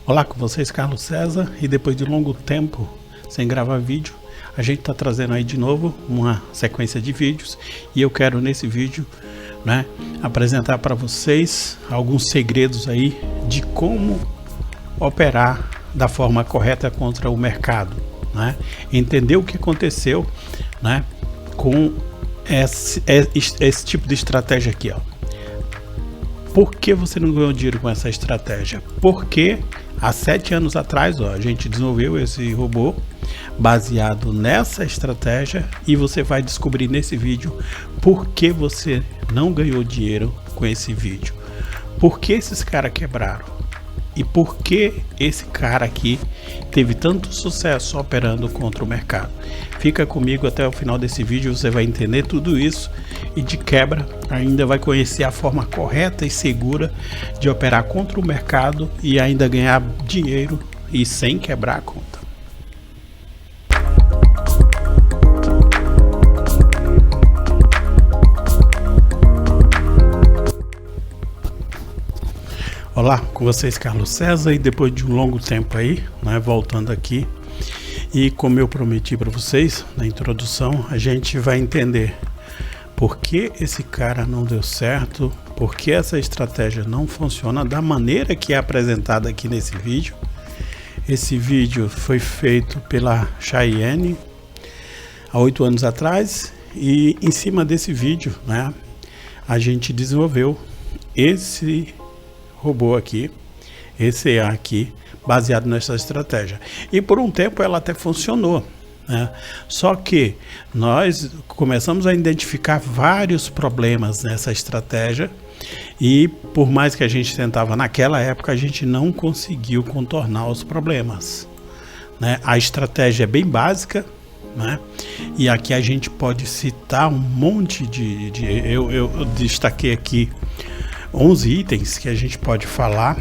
Olá, com vocês, Carlos César, e depois de longo tempo sem gravar vídeo, a gente está trazendo aí de novo uma sequência de vídeos e eu quero nesse vídeo, apresentar para vocês alguns segredos aí de como operar da forma correta contra o mercado, entender o que aconteceu, com esse tipo de estratégia aqui, ó. Por que você não ganhou dinheiro com essa estratégia? Porque há 7 anos atrás, a gente desenvolveu esse robô baseado nessa estratégia e você vai descobrir nesse vídeo por que você não ganhou dinheiro com esse vídeo. Por que esses caras quebraram? E por que esse cara aqui teve tanto sucesso operando contra o mercado? Fica comigo até o final desse vídeo, você vai entender tudo isso e de quebra ainda vai conhecer a forma correta e segura de operar contra o mercado e ainda ganhar dinheiro e sem quebrar a conta. Olá, com vocês Carlos César, e depois de um longo tempo aí, voltando aqui, e como eu prometi para vocês na introdução, a gente vai entender por que esse cara não deu certo, por que essa estratégia não funciona da maneira que é apresentada aqui nesse vídeo. Esse vídeo foi feito pela Cheyenne há 8 anos atrás e em cima desse vídeo, a gente desenvolveu esse robô aqui, esse EA aqui, baseado nessa estratégia. E por um tempo ela até funcionou, só que nós começamos a identificar vários problemas nessa estratégia e por mais que a gente tentava naquela época, a gente não conseguiu contornar os problemas, A estratégia é bem básica, e aqui a gente pode citar um monte eu destaquei aqui 11 itens que a gente pode falar,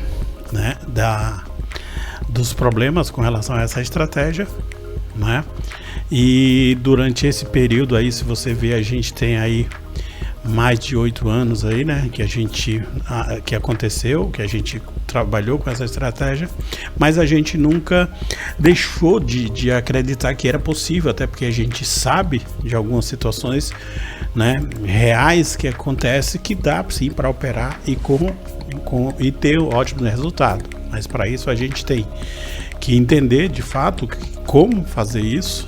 dos problemas com relação a essa estratégia, E durante esse período aí, se você ver, a gente tem aí mais de 8 anos aí, que aconteceu, que a gente trabalhou com essa estratégia, mas a gente nunca deixou de acreditar que era possível, até porque a gente sabe de algumas situações reais que acontece que dá sim para operar e ter um ótimo resultado, mas para isso a gente tem que entender de fato como fazer isso,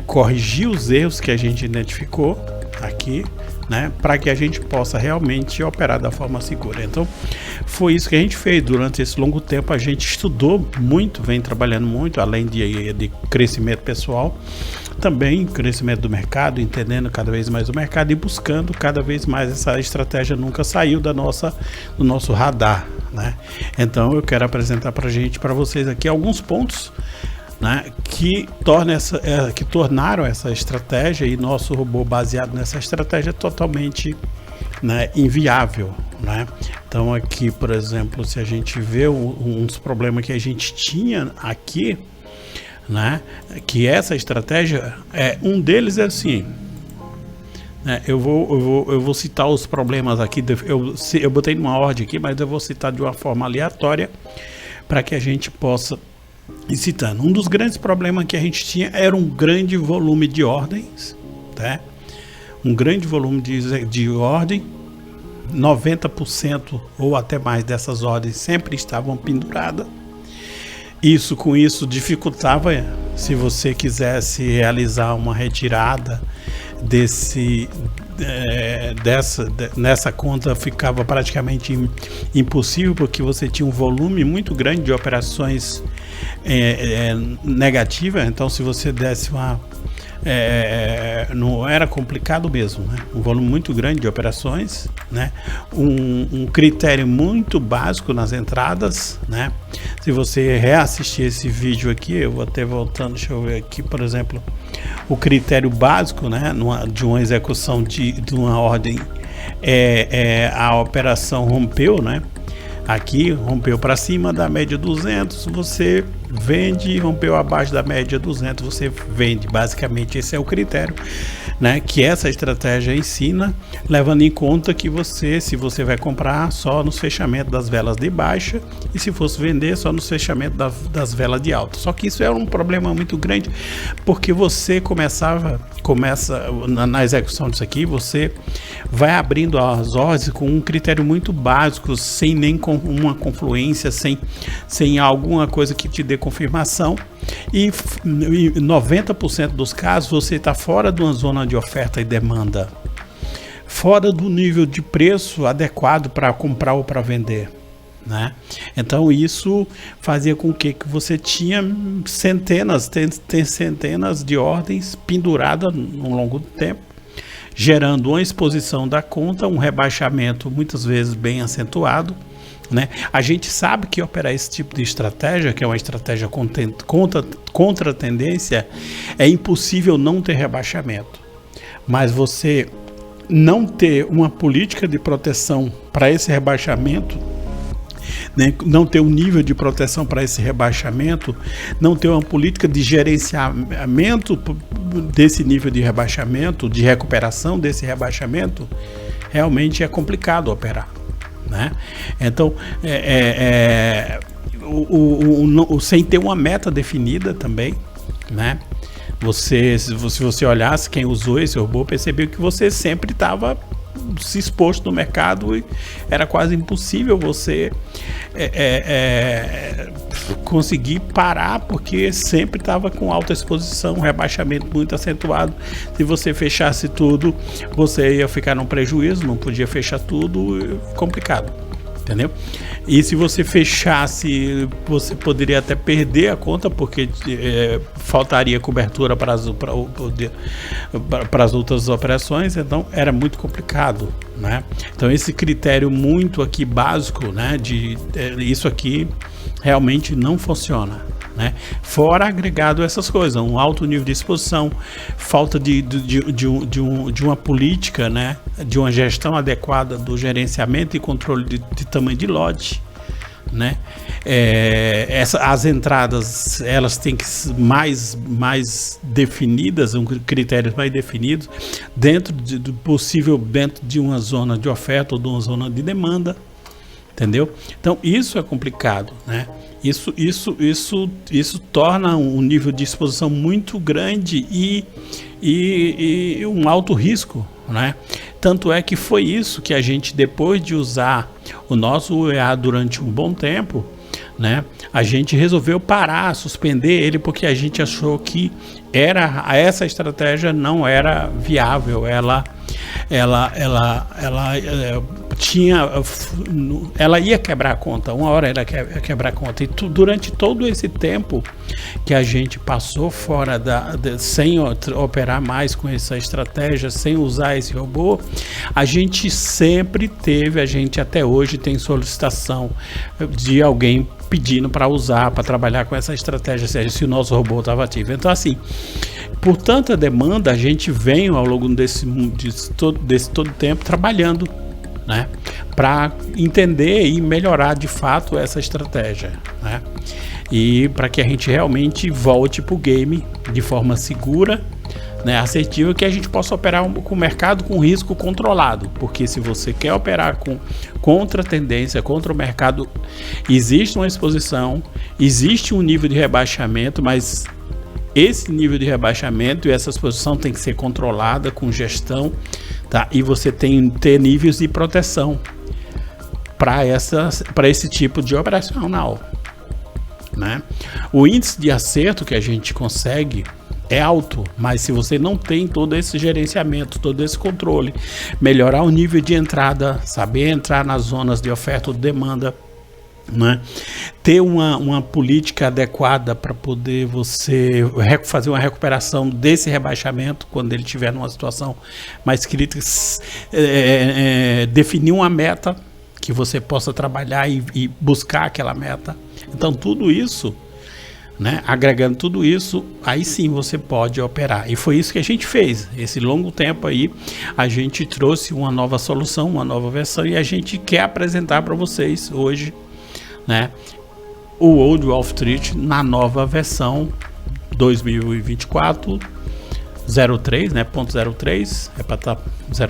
corrigir os erros que a gente identificou aqui, para que a gente possa realmente operar da forma segura. Então foi isso que a gente fez durante esse longo tempo. A gente estudou muito, vem trabalhando muito, além de crescimento pessoal, também crescimento do mercado, entendendo cada vez mais o mercado e buscando cada vez mais. Essa estratégia nunca saiu do nosso radar, Então eu quero apresentar para vocês aqui alguns pontos que tornaram essa estratégia e nosso robô baseado nessa estratégia totalmente inviável, Então aqui, por exemplo, se a gente vê uns problemas que a gente tinha aqui, que essa estratégia um deles é assim, eu vou citar os problemas aqui, eu botei numa ordem aqui, mas eu vou citar de uma forma aleatória para que a gente possa ir citando. Um dos grandes problemas que a gente tinha era um grande volume de ordens, um grande volume de ordem, 90% ou até mais dessas ordens sempre estavam penduradas. Com isso dificultava, se você quisesse realizar uma retirada nessa conta, ficava praticamente impossível, porque você tinha um volume muito grande de operações negativas. Então se você desse não era complicado mesmo, um volume muito grande de operações, um critério muito básico nas entradas, Se você reassistir esse vídeo aqui, eu vou até voltando, deixa eu ver aqui, por exemplo, o critério básico, de uma execução de uma ordem a operação rompeu, aqui rompeu para cima da média 200, você vende, rompeu abaixo da média 200, você vende. Basicamente esse é o critério, né, que essa estratégia ensina, levando em conta que se você vai comprar só nos fechamentos das velas de baixa e se fosse vender só nos fechamentos das velas de alta. Só que isso é um problema muito grande, porque você começa na execução disso aqui, você vai abrindo as ordens com um critério muito básico, sem nem com uma confluência, sem alguma coisa que te dê confirmação, e 90% dos casos você está fora de uma zona de oferta e demanda, fora do nível de preço adequado para comprar ou para vender, né? Então isso fazia com que você tinha centenas de ordens penduradas no longo do tempo, gerando uma exposição da conta, um rebaixamento muitas vezes bem acentuado, né? A gente sabe que operar esse tipo de estratégia, que é uma estratégia contra a tendência, é impossível não ter rebaixamento, mas você não ter uma política de proteção para esse rebaixamento, né, não ter um nível de proteção para esse rebaixamento, não ter uma política de gerenciamento desse nível de rebaixamento, de recuperação desse rebaixamento, realmente é complicado operar, né? Então, sem ter uma meta definida também, né? Se você olhasse quem usou esse robô, percebeu que você sempre estava se exposto no mercado e era quase impossível você conseguir parar, porque sempre estava com alta exposição, um rebaixamento muito acentuado. Se você fechasse tudo, você ia ficar num prejuízo, não podia fechar tudo, complicado, entendeu? E se você fechasse, você poderia até perder a conta, porque faltaria cobertura para as outras operações, então era muito complicado, né? Então esse critério muito aqui básico, né, isso aqui realmente não funciona, né? Fora agregado essas coisas, um alto nível de exposição, falta de uma política, né, de uma gestão adequada do gerenciamento e controle de tamanho de lote, né? As entradas, elas têm que ser mais definidas, critérios mais definidos, dentro do possível, dentro de uma zona de oferta ou de uma zona de demanda, entendeu? Então isso é complicado, né? Isso torna um nível de exposição muito grande e um alto risco, né? Tanto é que foi isso que a gente, depois de usar o nosso UEA durante um bom tempo, né, a gente resolveu parar, suspender ele, porque a gente achou que essa estratégia não era viável. Ela ia quebrar a conta, uma hora ela ia quebrar a conta. E durante todo esse tempo que a gente passou fora sem operar mais com essa estratégia, sem usar esse robô, a gente até hoje tem solicitação de alguém pedindo para usar, para trabalhar com essa estratégia, se o nosso robô estava ativo. Então, assim, por tanta demanda, a gente vem ao longo desse todo tempo trabalhando, né, para entender e melhorar de fato essa estratégia, né, e para que a gente realmente volte para o game de forma segura, né, assertiva, que a gente possa operar com o mercado com risco controlado, porque se você quer operar contra a tendência, contra o mercado, existe uma exposição, existe um nível de rebaixamento, mas esse nível de rebaixamento e essa exposição tem que ser controlada com gestão, tá? E você tem que ter níveis de proteção para esse tipo de operacional, né? O índice de acerto que a gente consegue é alto, mas se você não tem todo esse gerenciamento, todo esse controle, melhorar o nível de entrada, saber entrar nas zonas de oferta ou demanda, né? Ter uma política adequada para poder você fazer uma recuperação desse rebaixamento quando ele estiver numa situação mais crítica, definir uma meta que você possa trabalhar e buscar aquela meta. Então tudo isso, né, agregando tudo isso, aí sim você pode operar. E foi isso que a gente fez. Esse longo tempo aí, a gente trouxe uma nova solução, uma nova versão, e a gente quer apresentar para vocês hoje, né, o Old Wall Street na nova versão 2024 03, né, ponto 03, é para estar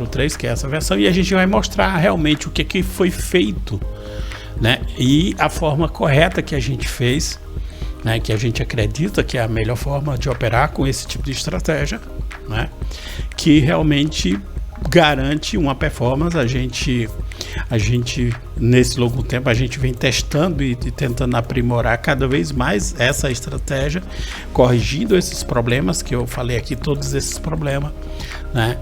03, que é essa versão, e a gente vai mostrar realmente o que foi feito, né, e a forma correta que a gente fez, né, que a gente acredita que é a melhor forma de operar com esse tipo de estratégia, né, que realmente garante uma performance. A gente nesse longo tempo a gente vem testando e tentando aprimorar cada vez mais essa estratégia, corrigindo esses problemas que eu falei aqui, todos esses problemas, né?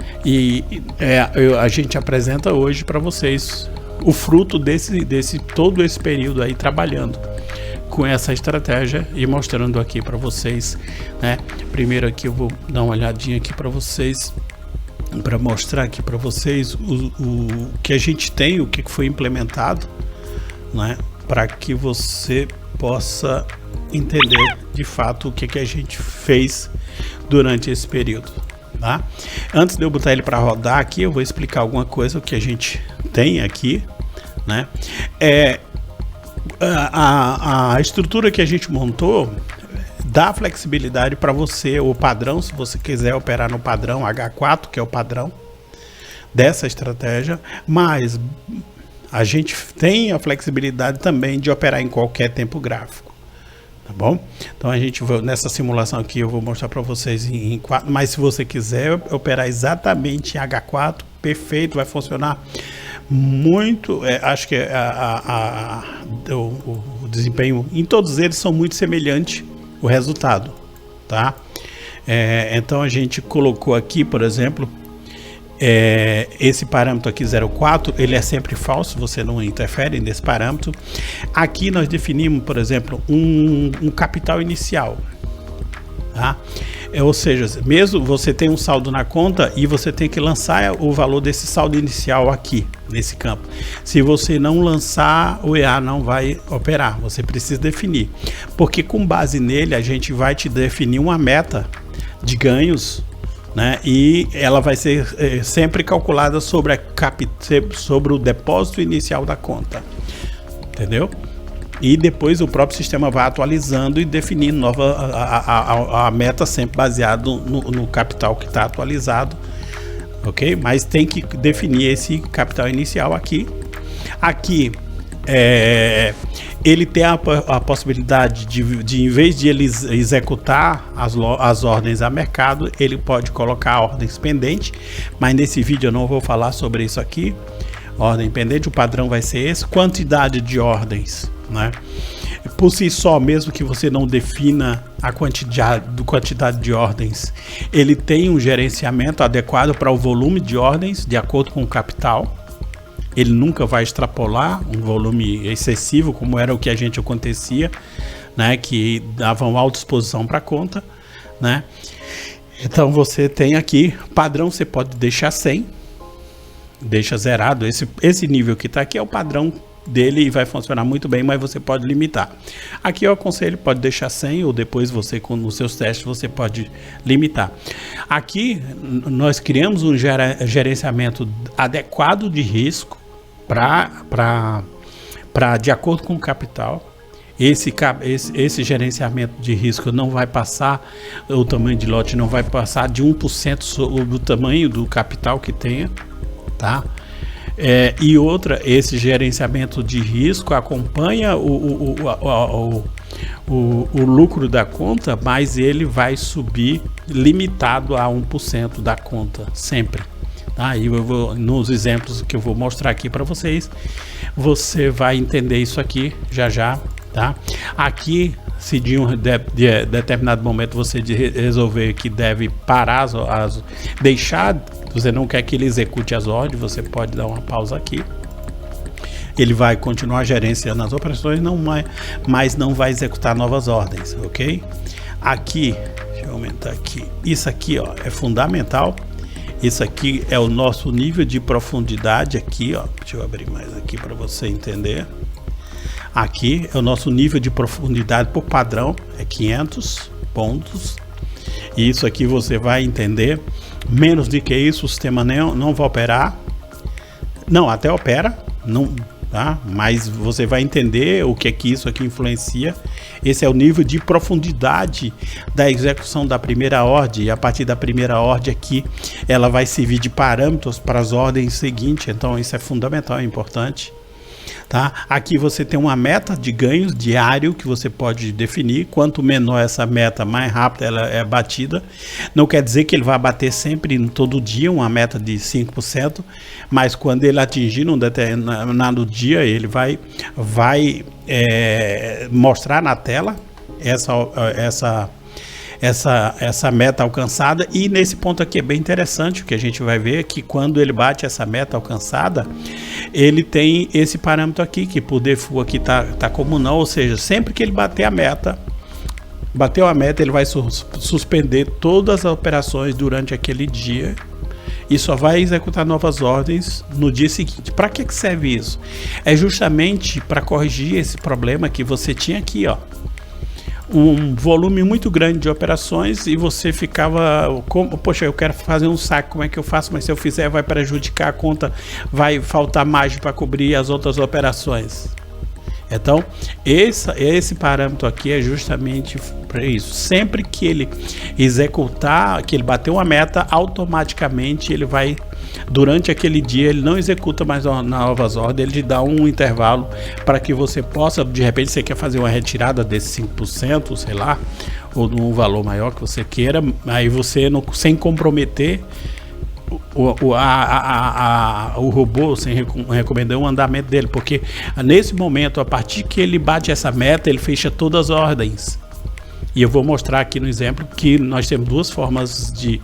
A gente apresenta hoje para vocês o fruto desse todo esse período aí trabalhando com essa estratégia e mostrando aqui para vocês, né? Primeiro aqui eu vou dar uma olhadinha aqui para vocês, para mostrar aqui para vocês o que a gente tem, o que foi implementado, né, para que você possa entender de fato o que a gente fez durante esse período, tá? Antes de eu botar ele para rodar aqui, eu vou explicar alguma coisa, o que a gente tem aqui, né? A estrutura que a gente montou dá flexibilidade para você, o padrão, se você quiser operar no padrão H4, que é o padrão dessa estratégia, mas a gente tem a flexibilidade também de operar em qualquer tempo gráfico, tá bom? Então a gente vai, nessa simulação aqui eu vou mostrar para vocês em 4, mas se você quiser operar exatamente em H4, perfeito, vai funcionar muito. Acho que o desempenho em todos eles são muito semelhantes, o resultado, tá? Então a gente colocou aqui, por exemplo, esse parâmetro aqui 0,4, ele é sempre falso, você não interfere nesse parâmetro. Aqui nós definimos, por exemplo, um capital inicial, tá? Ou seja, mesmo você tem um saldo na conta e você tem que lançar o valor desse saldo inicial aqui, nesse campo. Se você não lançar, o EA não vai operar, você precisa definir. Porque com base nele, a gente vai te definir uma meta de ganhos, né? E ela vai ser sempre calculada sobre o depósito inicial da conta, entendeu? E depois o próprio sistema vai atualizando e definindo a meta, sempre baseado no capital que está atualizado, ok? Mas tem que definir esse capital inicial aqui. Aqui ele tem a possibilidade de em vez de ele executar as ordens a mercado, ele pode colocar ordens pendentes, mas nesse vídeo eu não vou falar sobre isso aqui. Ordem pendente, o padrão vai ser esse, quantidade de ordens, né? Por si só, mesmo que você não defina a quantidade de ordens, ele tem um gerenciamento adequado para o volume de ordens, de acordo com o capital. Ele nunca vai extrapolar um volume excessivo, como era o que a gente acontecia, né? Que dava uma alta exposição para a conta, né? Então você tem aqui, padrão você pode deixar 100, deixa zerado, esse nível que está aqui é o padrão dele e vai funcionar muito bem, mas você pode limitar. Aqui eu aconselho, pode deixar 100 ou depois você, nos seus testes, você pode limitar. Aqui nós criamos um gerenciamento adequado de risco para de acordo com o capital. Esse gerenciamento de risco não vai passar, o tamanho de lote não vai passar de 1% do tamanho do capital que tenha, tá? E outra, esse gerenciamento de risco acompanha o lucro da conta, mas ele vai subir limitado a 1% da conta sempre, tá? E eu vou, nos exemplos que eu vou mostrar aqui para vocês, você vai entender isso aqui já, tá? Aqui, se de determinado momento você resolver que deve parar deixar, você não quer que ele execute as ordens, você pode dar uma pausa aqui. Ele vai continuar gerenciando as operações, mas não vai executar novas ordens, ok? Aqui, deixa eu aumentar aqui. Isso aqui, ó, é fundamental. Isso aqui é o nosso nível de profundidade aqui, ó. Deixa eu abrir mais aqui para você entender. Aqui é o nosso nível de profundidade por padrão, é 500 pontos. E isso aqui você vai entender. Menos do que isso, o sistema não vai operar. Não, até opera. Não, tá? Mas você vai entender o que é que isso aqui influencia. Esse é o nível de profundidade da execução da primeira ordem, e a partir da primeira ordem aqui, ela vai servir de parâmetros para as ordens seguintes. Então isso é fundamental, é importante. Tá? Aqui você tem uma meta de ganhos diário que você pode definir. Quanto menor essa meta, mais rápido ela é batida. Não quer dizer que ele vai bater sempre, todo dia, uma meta de 5%, mas quando ele atingir num determinado dia, ele vai mostrar na tela essa meta alcançada. E nesse ponto aqui é bem interessante, o que a gente vai ver é que quando ele bate essa meta alcançada, ele tem esse parâmetro aqui, que por default aqui tá como não, ou seja, sempre que ele bateu a meta, ele vai suspender todas as operações durante aquele dia e só vai executar novas ordens no dia seguinte. Para que serve isso? É justamente para corrigir esse problema que você tinha aqui, ó. Um volume muito grande de operações e você ficava, poxa, eu quero fazer um saque, como é que eu faço? Mas se eu fizer vai prejudicar a conta, vai faltar margem para cobrir as outras operações. Então, esse parâmetro aqui é justamente para isso. Sempre que ele executar, que ele bater uma meta, automaticamente ele vai, durante aquele dia, ele não executa mais novas ordens, ele te dá um intervalo para que você possa, de repente você quer fazer uma retirada desse 5%, sei lá, ou de um valor maior que você queira, aí você, sem comprometer o robô, sem recomendar o andamento dele, porque nesse momento, a partir que ele bate essa meta, ele fecha todas as ordens. E eu vou mostrar aqui no exemplo que nós temos duas formas de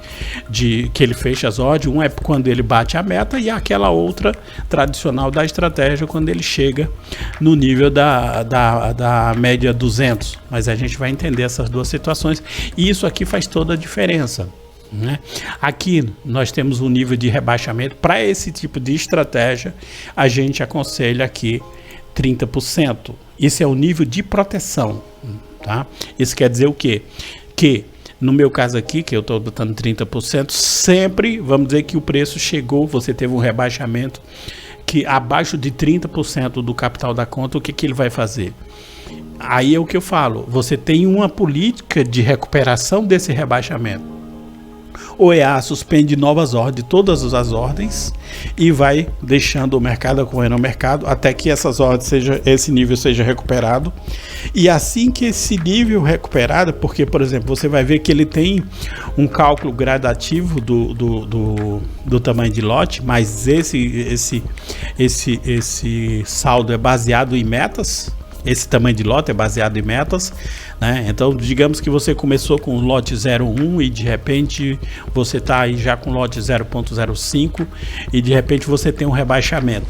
que ele fecha as ordens. Um é quando ele bate a meta, e aquela outra tradicional da estratégia quando ele chega no nível da média 200. Mas a gente vai entender essas duas situações, e isso aqui faz toda a diferença, né? Aqui nós temos um nível de rebaixamento. Para esse tipo de estratégia, a gente aconselha aqui 30%. Isso é o nível de proteção, tá? Isso quer dizer o quê? Que no meu caso aqui, que eu estou botando 30%, sempre, vamos dizer que o preço chegou, você teve um rebaixamento que abaixo de 30% do capital da conta, o que ele vai fazer? Aí é o que eu falo, você tem uma política de recuperação desse rebaixamento. O EA suspende novas ordens, todas as ordens, e vai deixando o mercado ocorrendo ao mercado até que essas ordens esse nível seja recuperado. E assim que esse nível recuperado, porque, por exemplo, você vai ver que ele tem um cálculo gradativo do tamanho de lote, mas esse saldo é baseado em metas. Esse tamanho de lote é baseado em metas, né? Então, digamos que você começou com o lote 0,1 e de repente você está aí já com o lote 0,05 e de repente você tem um rebaixamento.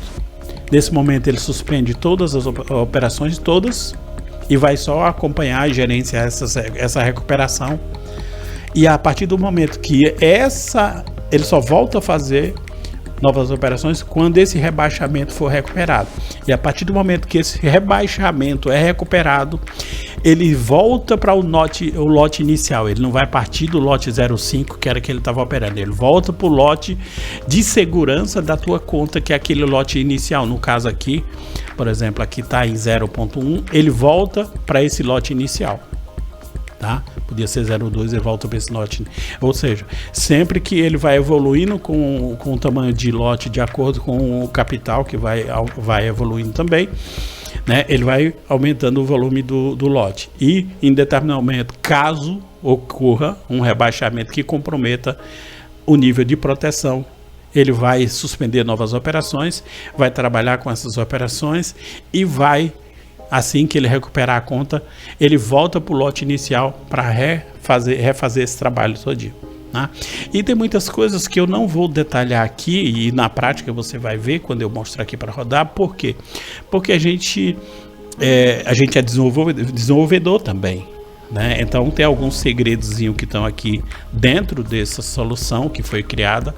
Nesse momento ele suspende todas as operações todas e vai só acompanhar e gerenciar essa recuperação. E a partir do momento que ele só volta a fazer novas operações quando esse rebaixamento for recuperado. E a partir do momento que esse rebaixamento é recuperado, ele volta para o lote inicial. Ele não vai partir do lote 0,5, que era que ele estava operando. Ele volta para o lote de segurança da tua conta, que é aquele lote inicial. No caso aqui, por exemplo, aqui está em 0,1, ele volta para esse lote inicial. Tá? Podia ser 0,2, ele volta para esse lote. Ou seja, sempre que ele vai evoluindo com o tamanho de lote de acordo com o capital, que vai evoluindo também, né? Ele vai aumentando o volume do lote. E em determinado momento, caso ocorra um rebaixamento que comprometa o nível de proteção, ele vai suspender novas operações, vai trabalhar com essas operações e vai, assim que ele recuperar a conta, ele volta para o lote inicial para refazer esse trabalho todinho, né? E tem muitas coisas que eu não vou detalhar aqui, e na prática você vai ver quando eu mostrar aqui para rodar. Por quê? Porque a gente é desenvolvedor também, né? Então tem alguns segredozinhos que estão aqui dentro dessa solução que foi criada,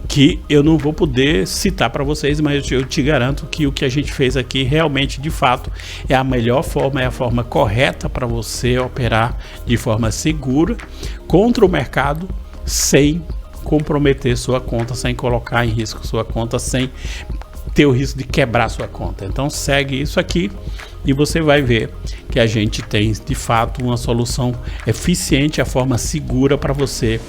que eu não vou poder citar para vocês, mas eu te garanto que o que a gente fez aqui realmente, de fato, é a melhor forma, é a forma correta para você operar de forma segura contra o mercado, sem comprometer sua conta, sem colocar em risco sua conta, sem ter o risco de quebrar sua conta. Então segue isso aqui e você vai ver que a gente tem de fato uma solução eficiente, a forma segura para você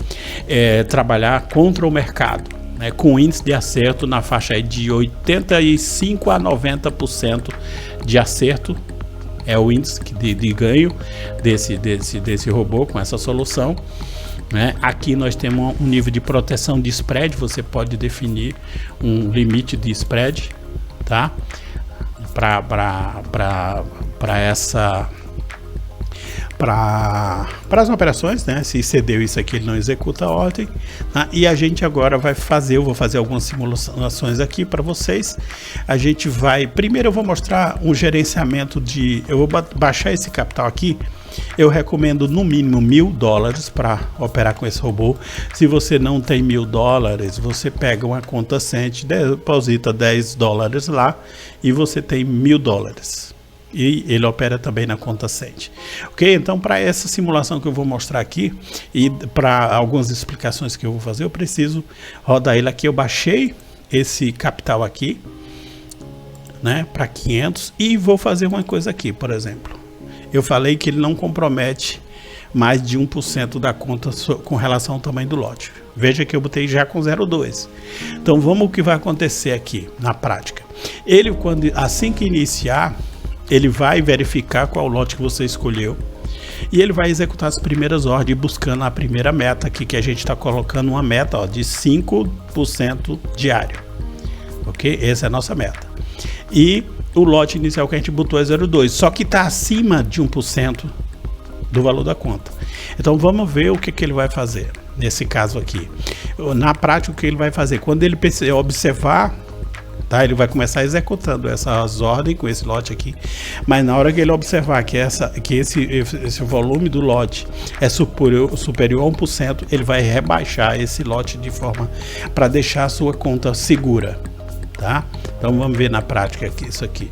trabalhar contra o mercado, né, com índice de acerto na faixa aí de 85 a 90% de acerto. É o índice de ganho desse robô com essa solução, né? Aqui nós temos um nível de proteção de spread. Você pode definir um limite de spread, tá? Para as operações, né? Se cedeu isso aqui, ele não executa a ordem, tá? E a gente agora vai fazer, eu vou fazer algumas simulações aqui para vocês. A gente vai, primeiro eu vou mostrar um gerenciamento eu vou baixar esse capital aqui. Eu recomendo no mínimo $1.000 para operar com esse robô. Se você não tem $1.000, você pega uma conta Cent, deposita $10 lá e você tem $1.000. E ele opera também na conta Cent. Ok? Então, para essa simulação que eu vou mostrar aqui e para algumas explicações que eu vou fazer, eu preciso rodar ele aqui. Eu baixei esse capital aqui, né, para 500 e vou fazer uma coisa aqui, por exemplo. Eu falei que ele não compromete mais de 1% da conta com relação ao tamanho do lote. Veja que eu botei já com 0,2. Então, vamos o que vai acontecer aqui na prática. Ele, assim que iniciar, ele vai verificar qual lote que você escolheu e ele vai executar as primeiras ordens buscando a primeira meta aqui, que a gente está colocando uma meta, ó, de 5% diário. Ok? Essa é a nossa meta. E o lote inicial que a gente botou é 0,2, só que está acima de 1% do valor da conta. Então vamos ver o que ele vai fazer nesse caso aqui. Na prática, o que ele vai fazer? Quando ele observar, tá, ele vai começar executando essas ordens com esse lote aqui, mas na hora que ele observar que esse volume do lote é superior a 1%, ele vai rebaixar esse lote de forma para deixar a sua conta segura, tá? Então vamos ver na prática aqui isso aqui.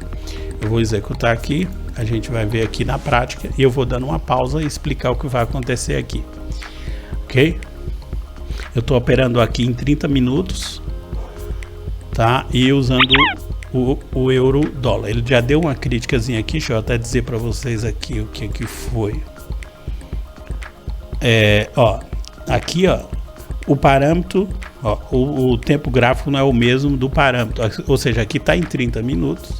Eu vou executar aqui, a gente vai ver aqui na prática e eu vou dando uma pausa e explicar o que vai acontecer aqui, ok? Eu estou operando aqui em 30 minutos. Tá? E usando o euro dólar. Ele já deu uma criticazinha aqui, deixa eu até dizer para vocês aqui o que foi. Aqui, ó, o parâmetro, ó, o tempo gráfico não é o mesmo do parâmetro, ou seja, aqui está em 30 minutos,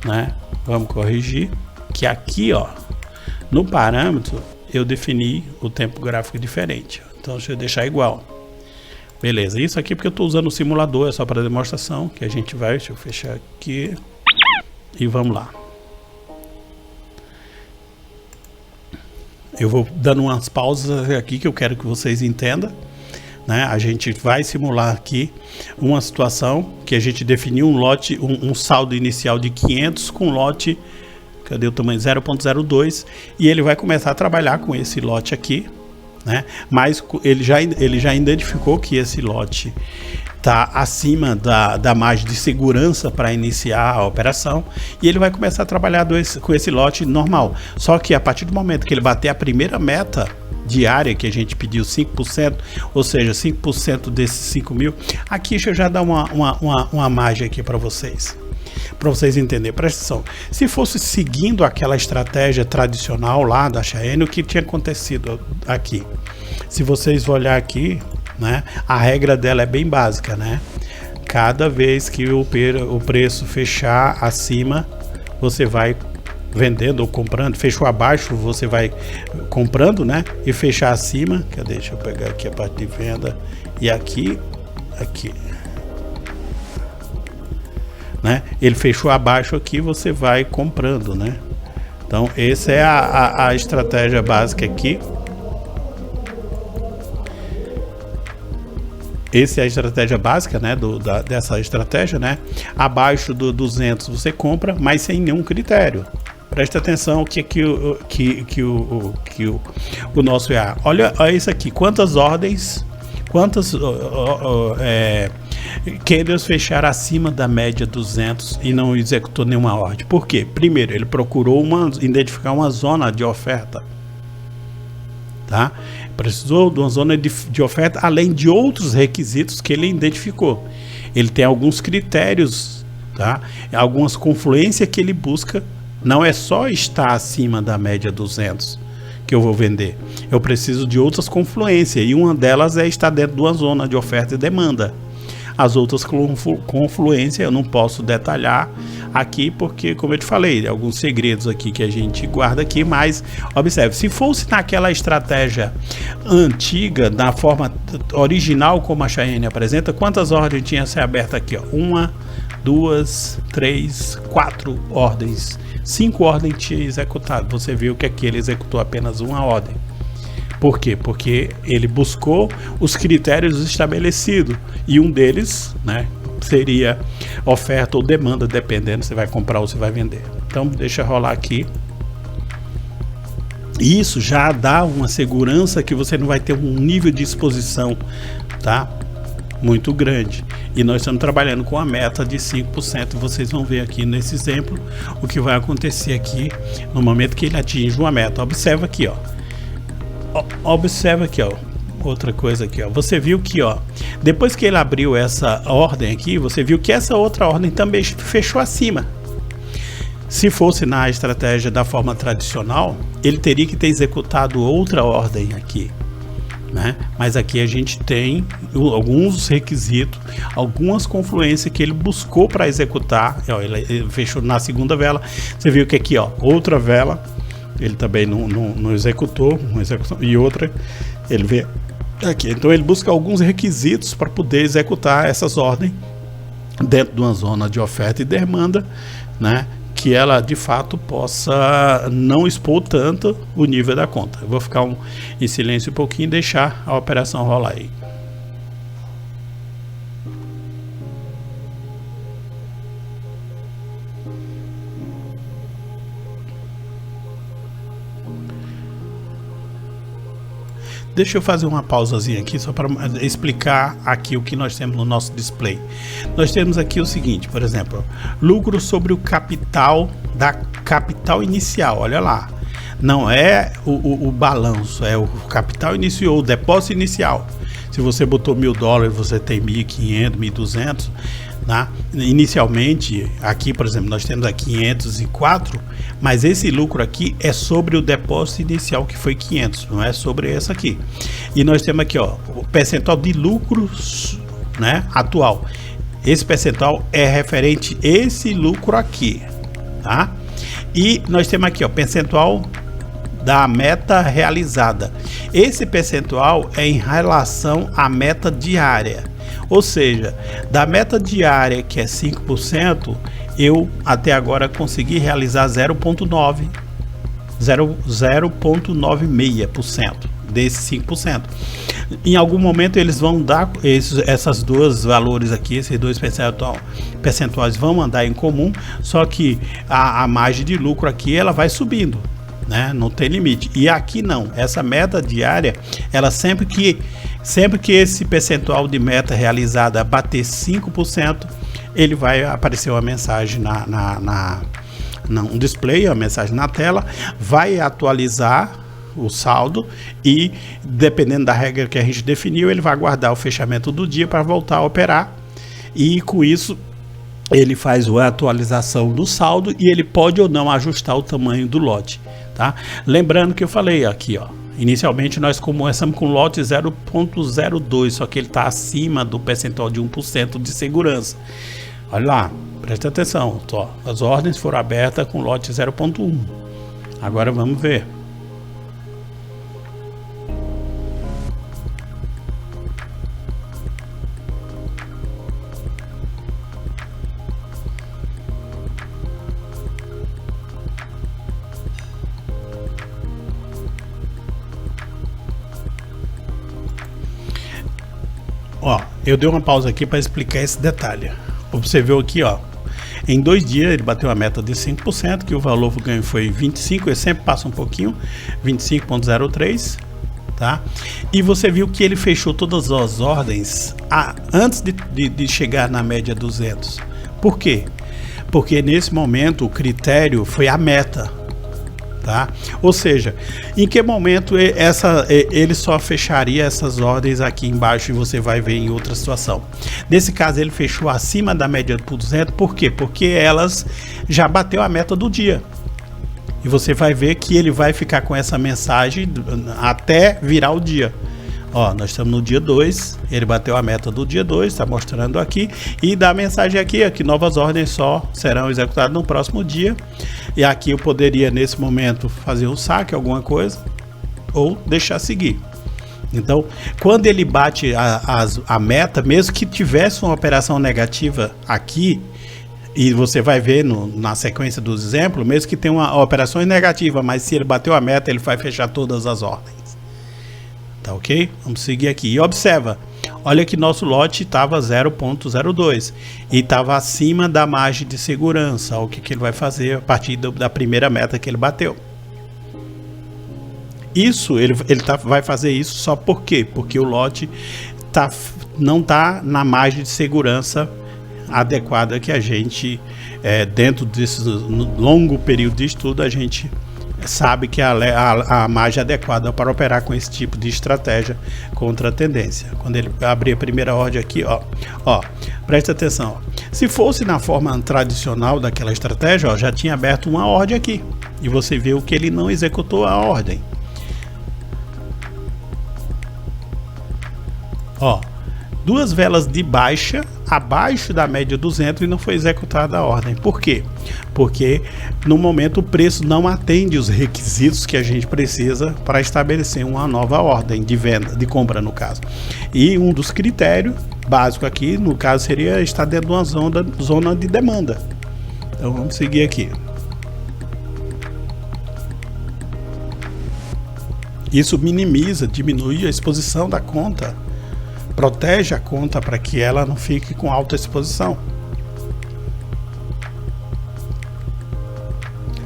né? Vamos corrigir que aqui, ó, no parâmetro eu defini o tempo gráfico diferente. Então deixa eu deixar igual. Beleza, isso aqui porque eu estou usando o simulador, é só para demonstração que a gente vai, deixa eu fechar aqui e vamos lá. Eu vou dando umas pausas aqui que eu quero que vocês entendam, né? A gente vai simular aqui uma situação que a gente definiu um lote, um saldo inicial de 500 com lote, cadê o tamanho 0,02, e ele vai começar a trabalhar com esse lote aqui, né? Mas ele já identificou que esse lote está acima da margem de segurança para iniciar a operação e ele vai começar a trabalhar com esse lote normal. Só que a partir do momento que ele bater a primeira meta diária que a gente pediu 5%, ou seja, 5% desses 5 mil, aqui deixa eu já dar uma margem aqui para vocês entenderem. Presta atenção, se fosse seguindo aquela estratégia tradicional lá da Cheyenne, o que tinha acontecido aqui? Se vocês olhar aqui, né, a regra dela é bem básica, né? Cada vez que o preço fechar acima, você vai vendendo ou comprando. Fechou abaixo, você vai comprando, né? E fechar acima, deixa eu pegar aqui a parte de venda e aqui, né? Ele fechou abaixo aqui, você vai comprando, né? Então essa é a estratégia básica aqui. Essa é a estratégia básica, né, dessa estratégia, né? Abaixo do 200 você compra, mas sem nenhum critério. Presta atenção o nosso EA. Olha isso aqui, quantas ordens, candles fecharam acima da média 200 e não executou nenhuma ordem. Por quê? Primeiro, ele procurou identificar uma zona de oferta, tá? Precisou de uma zona de oferta, além de outros requisitos que ele identificou. Ele tem alguns critérios, tá? Algumas confluências que ele busca. Não é só estar acima da média 200 que eu vou vender. Eu preciso de outras confluências, e uma delas é estar dentro de uma zona de oferta e demanda. As outras confluências eu não posso detalhar aqui, porque, como eu te falei, alguns segredos aqui que a gente guarda aqui, mas observe, se fosse naquela estratégia antiga, na forma original como a Cheyenne apresenta, quantas ordens tinha a ser aberta aqui? Ó? 1, 2, 3, 4 ordens. 5 ordens tinha executado. Você viu que aqui ele executou apenas uma ordem. Por quê? Porque ele buscou os critérios estabelecidos, e um deles, né, seria oferta ou demanda, dependendo se vai comprar ou se vai vender. Então deixa rolar aqui. Isso já dá uma segurança que você não vai ter um nível de exposição, tá, muito grande. E nós estamos trabalhando com a meta de 5%. Vocês vão ver aqui nesse exemplo o que vai acontecer aqui no momento que ele atinge uma meta. Observa aqui, ó. Observa aqui, ó, outra coisa aqui, ó. Você viu que, ó, depois que ele abriu essa ordem aqui, você viu que essa outra ordem também fechou acima. Se fosse na estratégia da forma tradicional, ele teria que ter executado outra ordem aqui, né? Mas aqui a gente tem alguns requisitos, algumas confluências que ele buscou para executar. Ó, ele fechou na segunda vela. Você viu que aqui, ó, outra vela ele também não executou, e outra ele vê aqui. Então ele busca alguns requisitos para poder executar essas ordens dentro de uma zona de oferta e demanda, né, que ela de fato possa não expor tanto o nível da conta. Eu vou ficar em silêncio um pouquinho e deixar a operação rolar aí. Deixa eu fazer uma pausazinha aqui só para explicar aqui o que nós temos no nosso display. Nós temos aqui o seguinte, por exemplo, lucro sobre o capital da capital inicial. Olha lá, não é o balanço, é o capital inicial, o depósito inicial. Se você botou $1.000, você tem 1.500, 1.200, né? Inicialmente, aqui, por exemplo, nós temos aqui 504, mas esse lucro aqui é sobre o depósito inicial, que foi 500, não é sobre essa aqui. E nós temos aqui, ó, o percentual de lucros, né, atual. Esse percentual é referente a esse lucro aqui, tá? E nós temos aqui, ó, percentual da meta realizada. Esse percentual é em relação à meta diária. Ou seja, da meta diária, que é 5%, eu até agora consegui realizar 0,96% desses 5%. Em algum momento eles vão dar essas duas valores aqui, esses dois percentuais vão andar em comum, só que a margem de lucro aqui ela vai subindo, né? Não tem limite. E aqui não, essa meta diária, ela sempre que esse percentual de meta realizada bater 5%, ele vai aparecer uma mensagem um display, uma mensagem na tela, vai atualizar o saldo e, dependendo da regra que a gente definiu, ele vai aguardar o fechamento do dia para voltar a operar, e com isso ele faz a atualização do saldo e ele pode ou não ajustar o tamanho do lote, tá? Lembrando que eu falei aqui, ó, inicialmente nós começamos com lote 0,02, só que ele está acima do percentual de 1% de segurança. Olha lá, presta atenção, ó, as ordens foram abertas com lote 0,1. Agora vamos ver. Ó, eu dei uma pausa aqui para explicar esse detalhe. Observou aqui, ó, em 2 dias ele bateu a meta de 5%, que o valor do ganho foi 25, ele sempre passa um pouquinho, 25,03, tá? E você viu que ele fechou todas as ordens antes de chegar na média 200. Por quê? Porque nesse momento o critério foi a meta. Tá? Ou seja, em que momento ele só fecharia essas ordens aqui embaixo e você vai ver em outra situação. Nesse caso ele fechou acima da média por 200, por quê? Porque elas já bateu a meta do dia. E você vai ver que ele vai ficar com essa mensagem até virar o dia. Ó, nós estamos no dia 2, ele bateu a meta do dia 2, está mostrando aqui, e dá a mensagem aqui, que novas ordens só serão executadas no próximo dia. E aqui eu poderia, nesse momento, fazer um saque, alguma coisa, ou deixar seguir. Então, quando ele bate a meta, mesmo que tivesse uma operação negativa aqui, e você vai ver na sequência dos exemplos, mesmo que tenha uma operação negativa, mas se ele bateu a meta, ele vai fechar todas as ordens. Tá ok? Vamos seguir aqui. E observa, olha que nosso lote estava 0.02 e estava acima da margem de segurança. O que ele vai fazer a partir da primeira meta que ele bateu. Isso, ele vai fazer isso só por quê? Porque o lote não está na margem de segurança adequada que a gente, dentro desse longo período de estudo, a gente sabe que a margem adequada para operar com esse tipo de estratégia contra a tendência. Quando ele abrir a primeira ordem aqui, ó, presta atenção. Se fosse na forma tradicional daquela estratégia, ó, já tinha aberto uma ordem aqui. E você viu que ele não executou a ordem. Ó, duas velas de baixa, abaixo da média 200 e não foi executada a ordem. Por quê? Porque no momento o preço não atende os requisitos que a gente precisa para estabelecer uma nova ordem de venda, de compra no caso. E um dos critérios básicos aqui, no caso, seria estar dentro de uma zona de demanda. Então vamos seguir aqui. Isso minimiza, diminui a exposição da conta. Protege a conta para que ela não fique com alta exposição.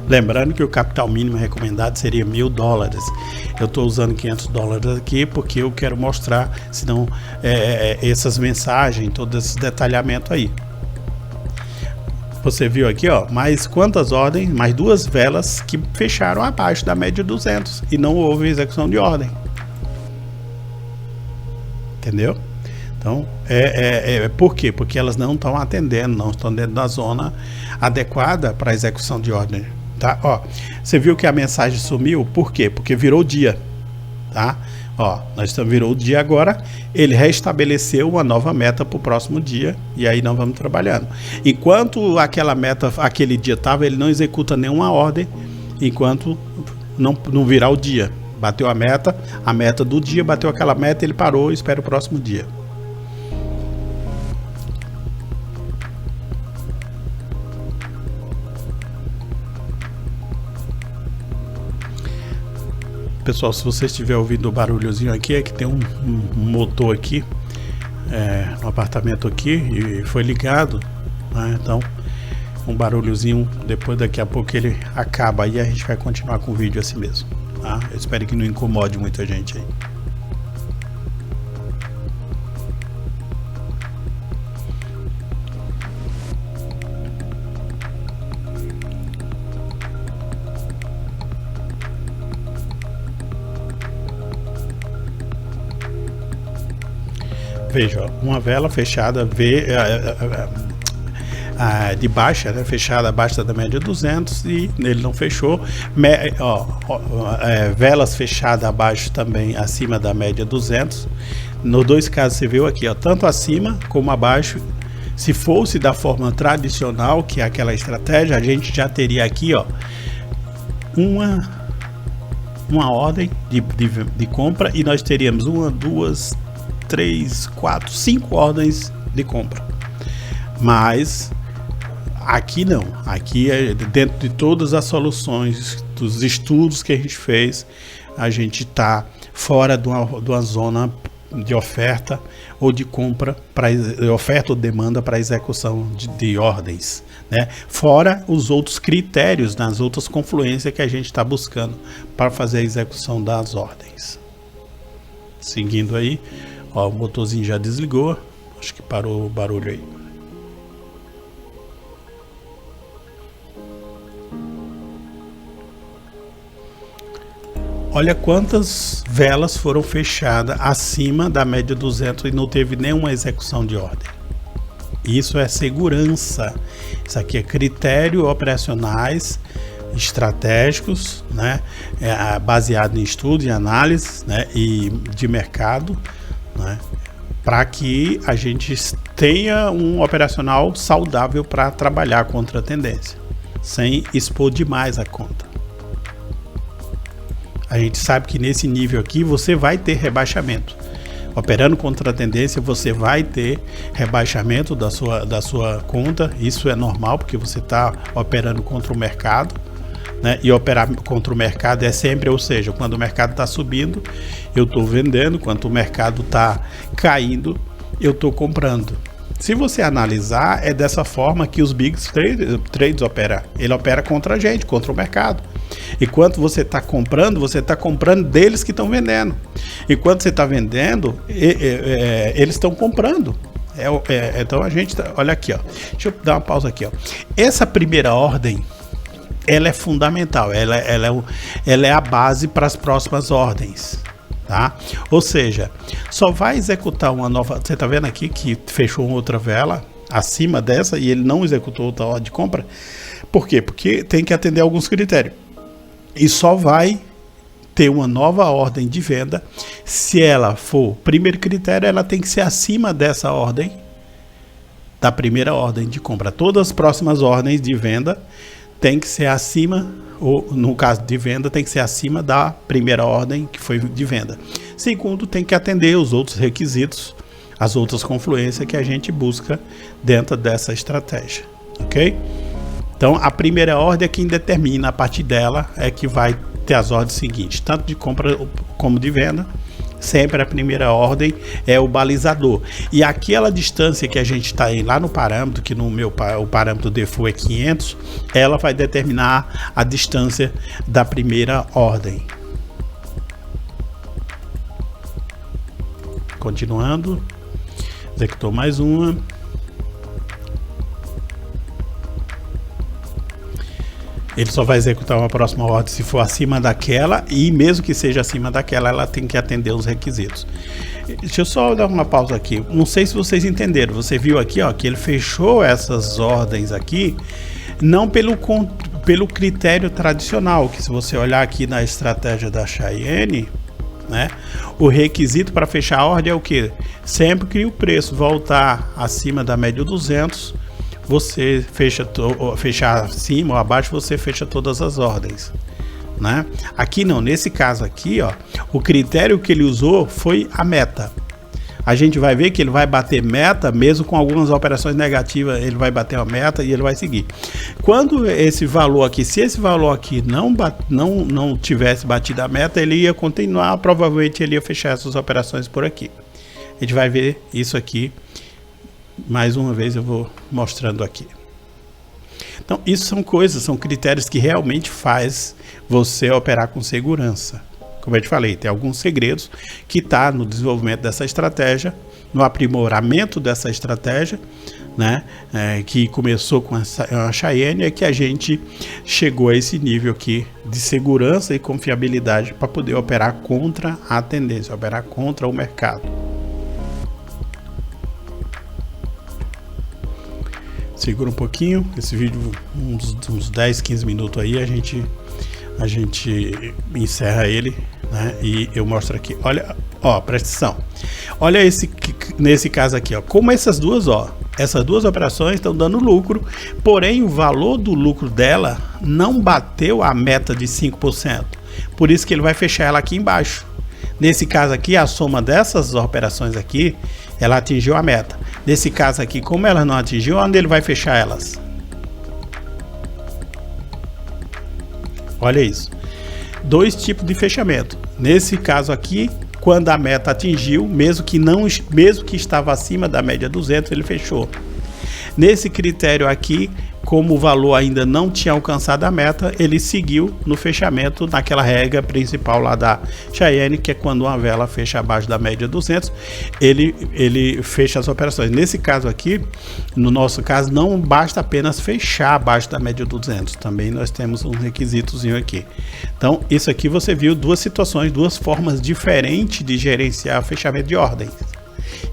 Lembrando que o capital mínimo recomendado seria $1.000. Eu estou usando $500 aqui porque eu quero mostrar, senão essas mensagens, todo esse detalhamento aí. Você viu aqui, ó, mais quantas ordens, mais duas velas que fecharam abaixo da média 200 e não houve execução de ordem. Entendeu? Então, por quê? Porque elas não estão atendendo, não estão dentro da zona adequada para a execução de ordem. Tá? Ó, você viu que a mensagem sumiu? Por quê? Porque virou dia. Tá? Ó, virou o dia agora, ele restabeleceu uma nova meta para o próximo dia e aí nós vamos trabalhando. Enquanto aquela meta, aquele dia estava, ele não executa nenhuma ordem enquanto não virar o dia. Bateu a meta do dia, bateu aquela meta, ele parou e espera o próximo dia. Pessoal, se você estiver ouvindo o barulhozinho aqui, é que tem um motor aqui no apartamento aqui e foi ligado, né? Então um barulhozinho, depois daqui a pouco ele acaba e a gente vai continuar com o vídeo assim mesmo. Tá? Eu espero que não incomode muita gente aí. Veja, ó, uma vela fechada de baixa, né, fechada abaixo da média 200 e ele não fechou. Velas fechadas abaixo também acima da média 200. Nos dois casos você viu aqui, ó, tanto acima como abaixo. Se fosse da forma tradicional, que é aquela estratégia, a gente já teria aqui, ó, uma ordem de compra e nós teríamos 1, 2, 3, 4, 5 ordens de compra. Mas aqui não, aqui dentro de todas as soluções, dos estudos que a gente fez, a gente está fora de uma zona de oferta ou de compra, oferta ou demanda para execução de ordens, né? Fora os outros critérios, nas outras confluências que a gente está buscando para fazer a execução das ordens. Seguindo aí, ó, o motorzinho já desligou, acho que parou o barulho aí. Olha quantas velas foram fechadas acima da média 200 e não teve nenhuma execução de ordem. Isso é segurança. Isso aqui é critério operacionais estratégicos, né? Baseado em estudo e análise, né? E de mercado, né? Para que a gente tenha um operacional saudável para trabalhar contra a tendência, sem expor demais a conta. A gente sabe que nesse nível aqui você vai ter rebaixamento. Operando contra a tendência, você vai ter rebaixamento da sua conta. Isso é normal, porque você está operando contra o mercado, né? E operar contra o mercado é sempre, ou seja, quando o mercado está subindo, eu estou vendendo, quando o mercado está caindo, eu estou comprando. Se você analisar, é dessa forma que os big trades operam. Ele opera contra a gente, contra o mercado. Enquanto você está comprando deles que estão vendendo. Enquanto você está vendendo, eles estão comprando. Então a gente, olha aqui, ó. Deixa eu dar uma pausa aqui, ó. Essa primeira ordem, ela é fundamental. Ela é a base para as próximas ordens. Tá? Ou seja, só vai executar uma nova. Você está vendo aqui que fechou outra vela acima dessa e ele não executou outra ordem de compra. Por quê? Porque tem que atender alguns critérios. E só vai ter uma nova ordem de venda se ela for. Primeiro critério, ela tem que ser acima dessa ordem, da primeira ordem de compra. Todas as próximas ordens de venda tem que ser acima, ou no caso de venda, tem que ser acima da primeira ordem que foi de venda. Segundo, tem que atender os outros requisitos, as outras confluências que a gente busca dentro dessa estratégia, ok? Então, a primeira ordem é quem determina, a partir dela é que vai ter as ordens seguintes, tanto de compra como de venda. Sempre a primeira ordem é o balizador. E aquela distância que a gente está aí lá no parâmetro, que no meu o parâmetro default é 500, ela vai determinar a distância da primeira ordem. Continuando, executou mais uma. Ele só vai executar uma próxima ordem se for acima daquela, e mesmo que seja acima daquela, ela tem que atender os requisitos. Deixa eu só dar uma pausa aqui. Não sei se vocês entenderam. Você viu aqui, ó, que ele fechou essas ordens aqui, não pelo critério tradicional, que se você olhar aqui na estratégia da Cheyenne, né, o requisito para fechar a ordem é o que? Sempre que o preço voltar acima da média 200, você fechar acima ou abaixo, você fecha todas as ordens, né? Aqui não, nesse caso aqui, ó, o critério que ele usou foi a meta. A gente vai ver que ele vai bater meta, mesmo com algumas operações negativas, ele vai bater a meta e ele vai seguir. Quando esse valor aqui, se esse valor aqui não tivesse batido a meta, ele ia continuar, provavelmente ele ia fechar essas operações por aqui. A gente vai ver isso aqui. Mais uma vez eu vou mostrando aqui. Então, isso são coisas, são critérios que realmente faz você operar com segurança. Como eu te falei, tem alguns segredos que está no desenvolvimento dessa estratégia, no aprimoramento dessa estratégia, né? Que começou com a Cheyenne, é que a gente chegou a esse nível aqui de segurança e confiabilidade para poder operar contra a tendência, operar contra o mercado. Segura um pouquinho, esse vídeo, uns 10, 15 minutos aí, a gente encerra ele, né? E eu mostro aqui, olha, ó, presta atenção. Olha nesse caso aqui, ó, como essas duas operações estão dando lucro, porém o valor do lucro dela não bateu a meta de 5%. Por isso que ele vai fechar ela aqui embaixo. Nesse caso aqui, a soma dessas operações aqui, ela atingiu a meta. Nesse caso aqui, como ela não atingiu, onde ele vai fechar elas? Olha isso. Dois tipos de fechamento. Nesse caso aqui, quando a meta atingiu, mesmo que estava acima da média 200, ele fechou. Nesse critério aqui, como o valor ainda não tinha alcançado a meta, ele seguiu no fechamento naquela regra principal lá da Cheyenne, que é quando uma vela fecha abaixo da média 200, ele fecha as operações. Nesse caso aqui, no nosso caso, não basta apenas fechar abaixo da média 200, também nós temos um requisitozinho aqui. Então, isso aqui você viu duas situações, duas formas diferentes de gerenciar o fechamento de ordens.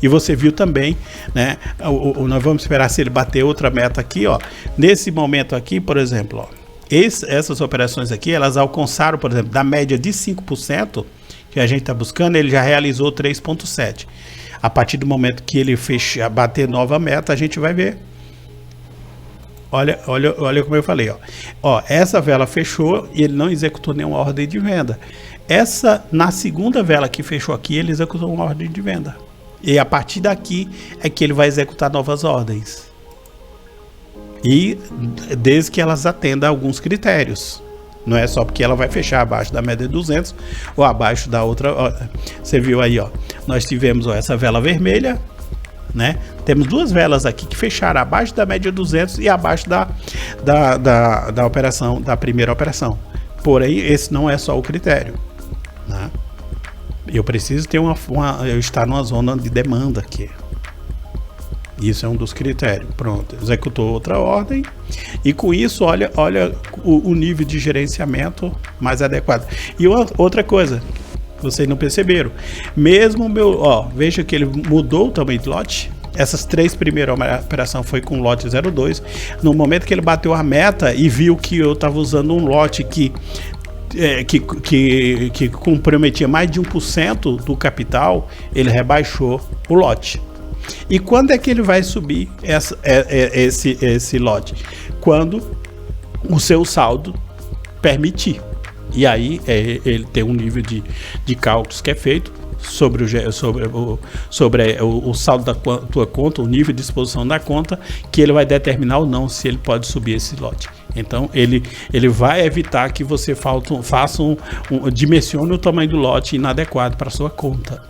E você viu também, né? Nós vamos esperar se ele bater outra meta aqui, ó. Nesse momento aqui, por exemplo, ó, essas operações aqui, elas alcançaram, por exemplo, da média de 5% que a gente está buscando, ele já realizou 3,7%. A partir do momento que ele bater nova meta, a gente vai ver. Olha como eu falei, ó, essa vela fechou e ele não executou nenhuma ordem de venda. Na segunda vela que fechou aqui, ele executou uma ordem de venda. E a partir daqui é que ele vai executar novas ordens. E desde que elas atendam a alguns critérios. Não é só porque ela vai fechar abaixo da média de 200 ou abaixo da outra. Ó, você viu aí, ó. Nós tivemos essa vela vermelha, né? Temos duas velas aqui que fecharam abaixo da média 200 e abaixo da operação, da primeira operação. Porém, esse não é só o critério, né? Eu preciso ter eu estar numa zona de demanda aqui. Isso é um dos critérios. Pronto, executou outra ordem. E com isso, olha o nível de gerenciamento mais adequado. E outra coisa, vocês não perceberam. Mesmo veja que ele mudou o tamanho de lote. Essas três primeiras operações foi com lote 02. No momento que ele bateu a meta e viu que eu estava usando um lote que comprometia mais de 1% do capital, ele rebaixou o lote. E quando é que ele vai subir esse lote? Quando o seu saldo permitir. E aí ele tem um nível de cálculos que é feito sobre o saldo da tua conta, o nível de exposição da conta, que ele vai determinar ou não se ele pode subir esse lote. Então ele vai evitar que você dimensione o tamanho do lote inadequado para sua conta.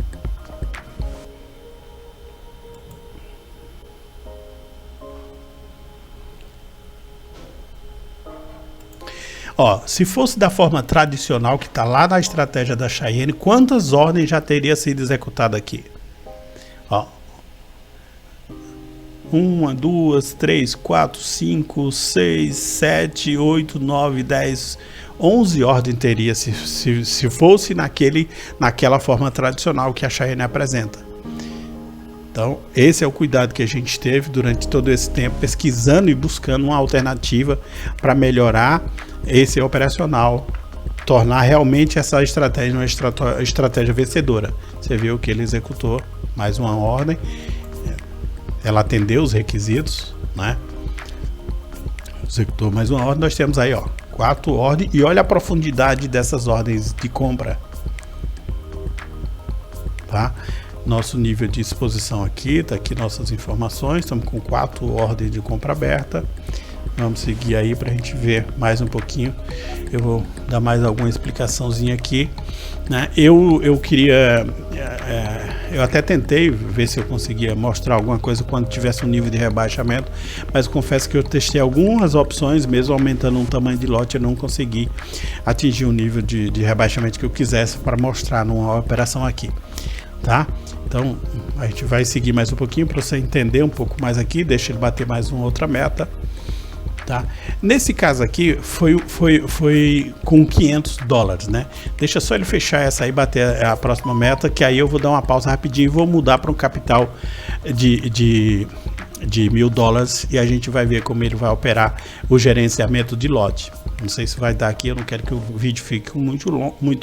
Ó, se fosse da forma tradicional que está lá na estratégia da Cheyenne, quantas ordens já teria sido executada aqui? Ó, 1, 2, 3, 4, 5, 6, 7, 8, 9, 10, 11 ordens teria se fosse naquela forma tradicional que a Cheyenne apresenta. Então, esse é o cuidado que a gente teve durante todo esse tempo, pesquisando e buscando uma alternativa para melhorar esse operacional, tornar realmente essa estratégia uma estratégia vencedora. Você viu que ele executou mais uma ordem, ela atendeu os requisitos, né? Executou mais uma ordem. Nós temos aí, ó, 4 ordens, e olha a profundidade dessas ordens de compra, tá? Nosso nível de exposição aqui, tá aqui nossas informações, estamos com 4 ordens de compra aberta. Vamos seguir aí para a gente ver mais um pouquinho. Eu vou dar mais alguma explicaçãozinha aqui, né? Eu queria, eu até tentei ver se eu conseguia mostrar alguma coisa quando tivesse um nível de rebaixamento, mas confesso que eu testei algumas opções, mesmo aumentando o tamanho de lote, eu não consegui atingir o nível de rebaixamento que eu quisesse para mostrar numa operação aqui, tá? Então a gente vai seguir mais um pouquinho para você entender um pouco mais aqui. Deixa ele bater mais uma outra meta, tá? Nesse caso aqui foi com $500, né? Deixa só ele fechar essa aí, bater a próxima meta, que aí eu vou dar uma pausa rapidinho e vou mudar para um capital de $1.000 e a gente vai ver como ele vai operar o gerenciamento de lote. Não sei se vai dar aqui, eu não quero que o vídeo fique muito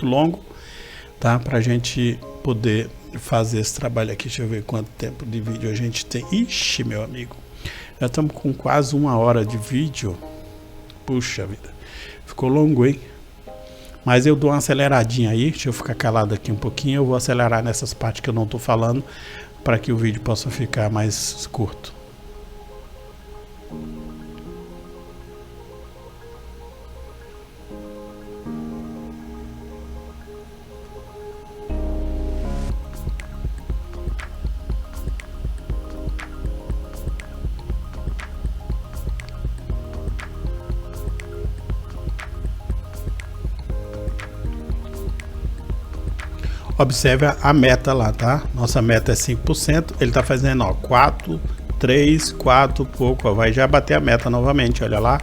longo, tá? Para a gente poder fazer esse trabalho aqui. Deixa eu ver quanto tempo de vídeo a gente tem. Ixi, meu amigo, já estamos com quase 1 hora de vídeo. Puxa vida, ficou longo, hein? Mas eu dou uma aceleradinha aí. Deixa eu ficar calado aqui um pouquinho. Eu vou acelerar nessas partes que eu não estou falando, para que o vídeo possa ficar mais curto. observe a meta lá, tá? Nossa meta é 5%, ele tá fazendo, ó, 4, 3, 4, pouco, ó, vai já bater a meta novamente, olha lá.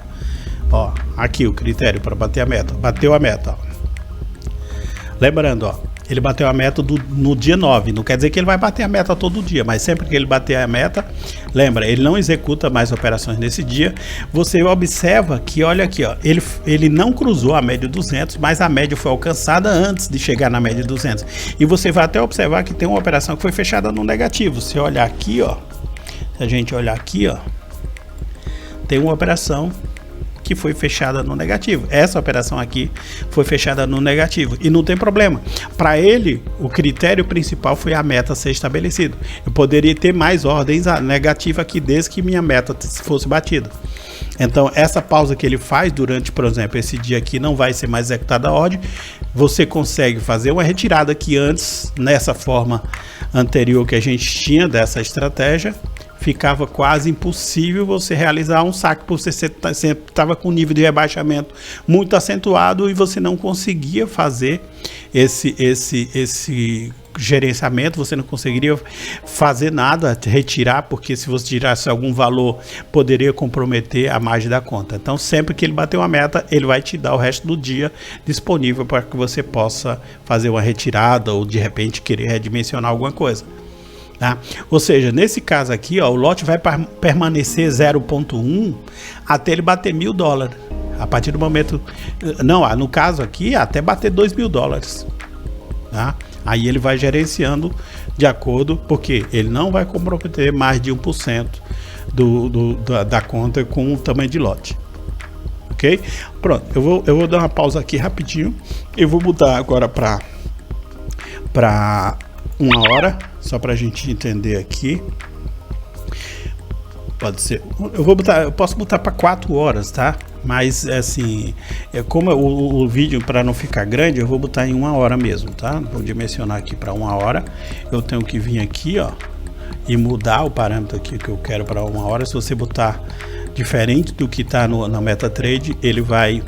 Ó, aqui o critério para bater a meta. Bateu a meta, ó. Lembrando, ó, ele bateu a meta no dia 9. Não quer dizer que ele vai bater a meta todo dia, mas sempre que ele bater a meta, lembra, ele não executa mais operações nesse dia. Você observa que, olha aqui, ó, ele não cruzou a média 200, mas a média foi alcançada antes de chegar na média 200. E você vai até observar que tem uma operação que foi fechada no negativo. Se olhar aqui, ó, se a gente olhar aqui, ó, tem uma operação que foi fechada no negativo. Essa operação aqui foi fechada no negativo e não tem problema. Para ele, o critério principal foi a meta ser estabelecida. Eu poderia ter mais ordens negativas aqui desde que minha meta fosse batida. Então, essa pausa que ele faz durante, por exemplo, esse dia aqui não vai ser mais executada a ordem. Você consegue fazer uma retirada que antes, nessa forma anterior que a gente tinha dessa estratégia, ficava quase impossível você realizar um saque, porque você sempre estava com um nível de rebaixamento muito acentuado e você não conseguia fazer esse gerenciamento, você não conseguiria fazer nada, retirar, porque se você tirasse algum valor, poderia comprometer a margem da conta. Então, sempre que ele bater uma meta, ele vai te dar o resto do dia disponível para que você possa fazer uma retirada ou, de repente, querer redimensionar alguma coisa. Tá? Ou seja, nesse caso aqui, ó, o lote vai permanecer 0,1 até ele bater $1.000. A partir do momento... Não, no caso aqui, até bater $2.000. Tá? Aí ele vai gerenciando de acordo, porque ele não vai comprometer mais de 1% da conta com o tamanho de lote. Ok? Pronto, eu vou dar uma pausa aqui rapidinho. Eu vou botar agora para 1 hora, só para a gente entender aqui. Pode ser, eu posso botar para 4 horas, tá? Mas assim, como o vídeo, para não ficar grande, eu vou botar em 1 hora mesmo, tá? Vou dimensionar aqui para 1 hora. Eu tenho que vir aqui, ó, e mudar o parâmetro aqui que eu quero para 1 hora. Se você botar diferente do que está na MetaTrader, ele vai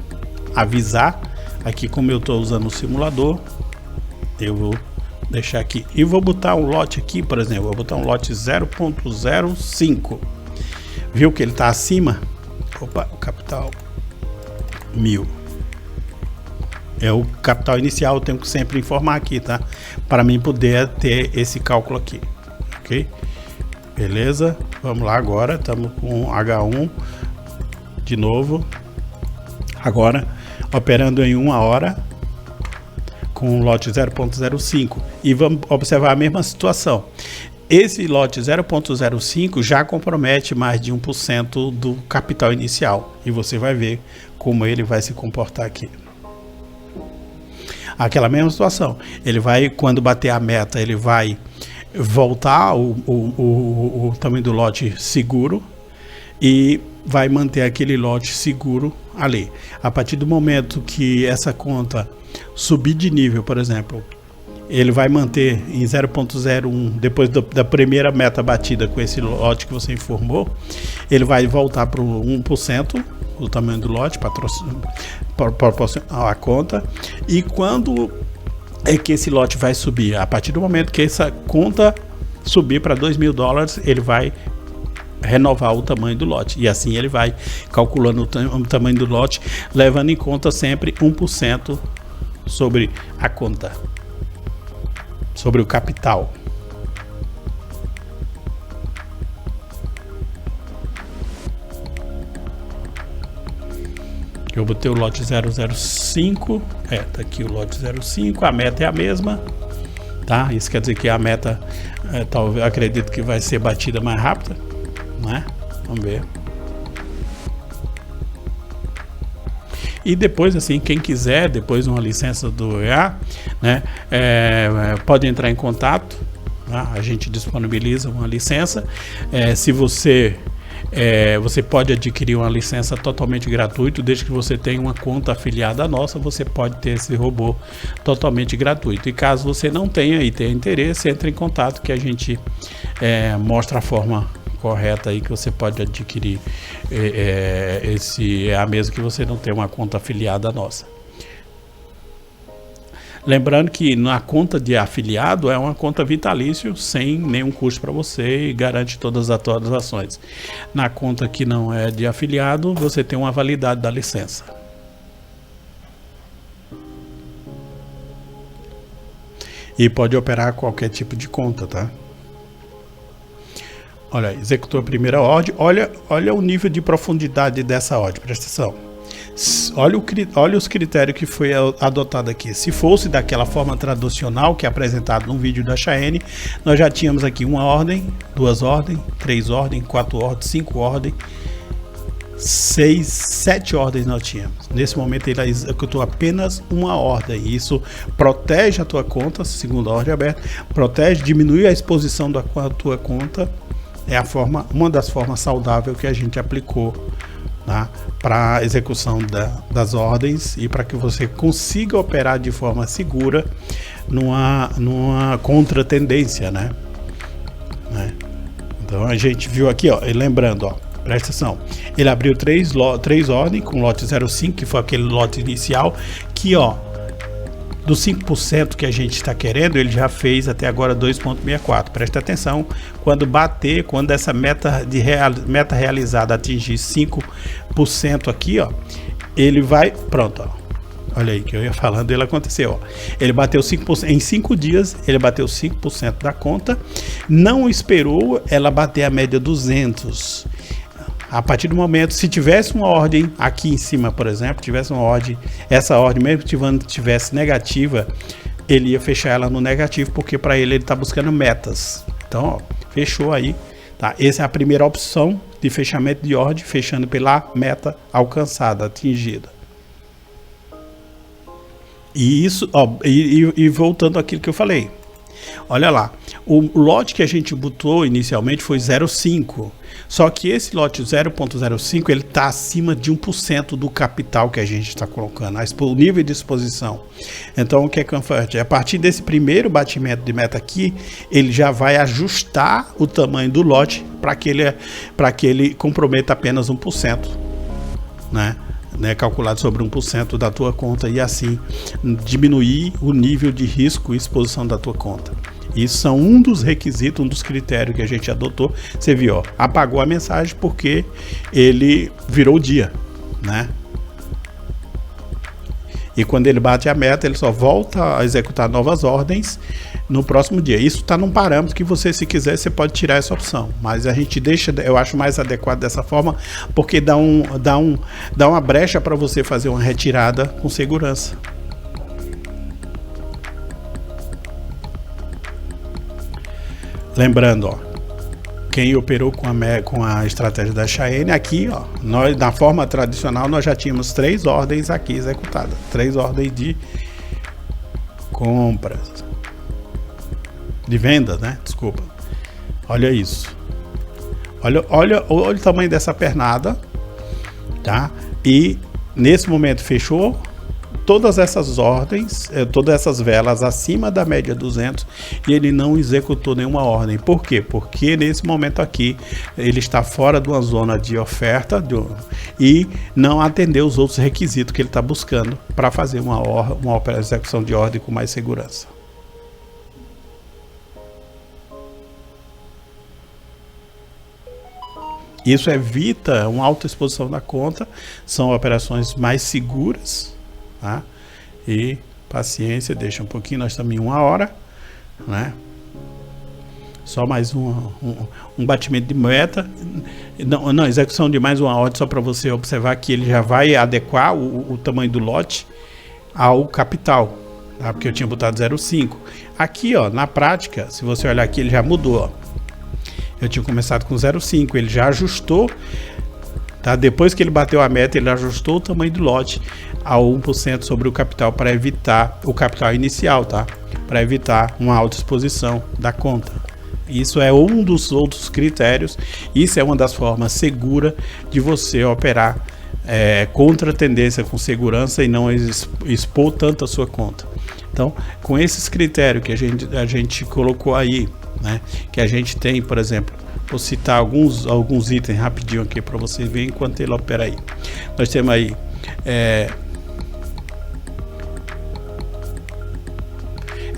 avisar. Aqui, como eu estou usando o simulador, eu vou deixar aqui e vou botar um lote aqui, por exemplo, vou botar um lote 0.05. Viu que ele está acima? Opa, o capital 1000 é o capital inicial. Eu tenho que sempre informar aqui, tá? Para mim poder ter esse cálculo aqui, ok? Beleza, vamos lá agora. Estamos com H1 de novo, agora operando em 1 hora com o lote 0.05 e vamos observar a mesma situação. Esse lote 0.05 já compromete mais de 1% do capital inicial e você vai ver como ele vai se comportar aqui. Aquela mesma situação, ele vai, quando bater a meta, ele vai voltar o tamanho do lote seguro e vai manter aquele lote seguro ali. A partir do momento que essa conta subir de nível, por exemplo, ele vai manter em 0.01 depois da primeira meta batida com esse lote que você informou, ele vai voltar para o 1% do tamanho do lote, proporcional à conta. E quando é que esse lote vai subir? A partir do momento que essa conta subir para $2.000, ele vai renovar o tamanho do lote, e assim ele vai calculando o tamanho do lote, levando em conta sempre 1% sobre a conta, sobre o capital. Eu botei o lote 005, tá aqui o lote 05, a meta é a mesma, tá? Isso quer dizer que a meta, talvez, acredito que vai ser batida mais rápida, né? Vamos ver. E depois, assim, quem quiser, depois uma licença do EA, né, pode entrar em contato, tá? A gente disponibiliza uma licença. Se você pode adquirir uma licença totalmente gratuito, desde que você tenha uma conta afiliada à nossa, você pode ter esse robô totalmente gratuito. E caso você não tenha e tenha interesse, entre em contato que a gente mostra a forma correta aí que você pode adquirir esse mesmo que você não tem uma conta afiliada à nossa. Lembrando que na conta de afiliado é uma conta vitalício, sem nenhum custo para você e garante todas as atualizações. Na conta que não é de afiliado, você tem uma validade da licença. E pode operar qualquer tipo de conta, tá? Olha, executou a primeira ordem. Olha o nível de profundidade dessa ordem, presta atenção. Olha os critérios que foi adotado aqui. Se fosse daquela forma tradicional que é apresentado no vídeo da Cheyenne, nós já tínhamos aqui uma ordem, 2 ordens, 3 ordens, 4 ordens, 5 ordens, 6, 7 ordens nós tínhamos. Nesse momento ele executou apenas uma ordem. Isso protege a tua conta, segunda ordem aberta, protege, diminui a exposição da tua conta. É uma das formas saudáveis que a gente aplicou, tá, para execução das ordens e para que você consiga operar de forma segura numa contratendência, né? Então a gente viu aqui, ó, lembrando, ó, presta atenção, ele abriu 3 ordens com lote 05, que foi aquele lote inicial, que, ó, dos 5% que a gente está querendo, ele já fez até agora 2,64. Presta atenção, quando essa meta realizada atingir 5% aqui, ó, ele vai, pronto, ó. Olha aí que eu ia falando, ele aconteceu, ó. Ele bateu 5%, em 5 dias ele bateu 5% da conta, não esperou ela bater a média 200. A partir do momento, se tivesse uma ordem aqui em cima, por exemplo, tivesse uma ordem, essa ordem mesmo que tivesse negativa, ele ia fechar ela no negativo, porque para ele está buscando metas. Então, ó, fechou aí, tá? Essa é a primeira opção de fechamento de ordem, fechando pela meta alcançada, atingida. E isso, ó, e voltando àquilo que eu falei. Olha lá, o lote que a gente botou inicialmente foi 0,5. Só que esse lote 0,05 ele está acima de 1% do capital que a gente está colocando, o nível de exposição. Então o que é conforte? A partir desse primeiro batimento de meta aqui, ele já vai ajustar o tamanho do lote para que ele comprometa apenas 1%, né? Calculado sobre 1% da tua conta e assim diminuir o nível de risco e exposição da tua conta. Isso são um dos requisitos, um dos critérios que a gente adotou. Você viu, ó, apagou a mensagem porque ele virou o dia, né? E quando ele bate a meta, ele só volta a executar novas ordens no próximo dia. Isso está num parâmetro que você, se quiser, você pode tirar essa opção. Mas a gente deixa, eu acho mais adequado dessa forma, porque dá uma brecha para você fazer uma retirada com segurança. Lembrando, ó, quem operou com a estratégia da Cheyenne, aqui, ó, nós, na forma tradicional, nós já tínhamos 3 ordens aqui executadas. 3 ordens de compras. De venda, né? Desculpa. Olha isso. Olha o tamanho dessa pernada, tá? E nesse momento fechou todas essas ordens, todas essas velas acima da média 200 e ele não executou nenhuma ordem. Por quê? Porque nesse momento aqui ele está fora de uma zona de oferta e não atendeu os outros requisitos que ele está buscando para fazer uma execução de ordem com mais segurança. Isso evita uma alta exposição da conta, são operações mais seguras, tá? E paciência, deixa um pouquinho, nós estamos em 1 hora, né? Só mais um batimento de meta, não, execução de mais uma ordem, só para você observar que ele já vai adequar o tamanho do lote ao capital, tá? Porque eu tinha botado 0,5. Aqui, ó, na prática, se você olhar aqui, ele já mudou, ó. Eu tinha começado com 0,5, ele já ajustou, tá? Depois que ele bateu a meta, ele ajustou o tamanho do lote a 1% sobre o capital para evitar o capital inicial, tá? Para evitar uma alta exposição da conta. Isso é um dos outros critérios, isso é uma das formas seguras de você operar contra a tendência com segurança e não expor tanto a sua conta. Então, com esses critérios que a gente colocou aí, né, que a gente tem, por exemplo, vou citar alguns itens rapidinho aqui para você ver enquanto ele opera aí. Nós temos aí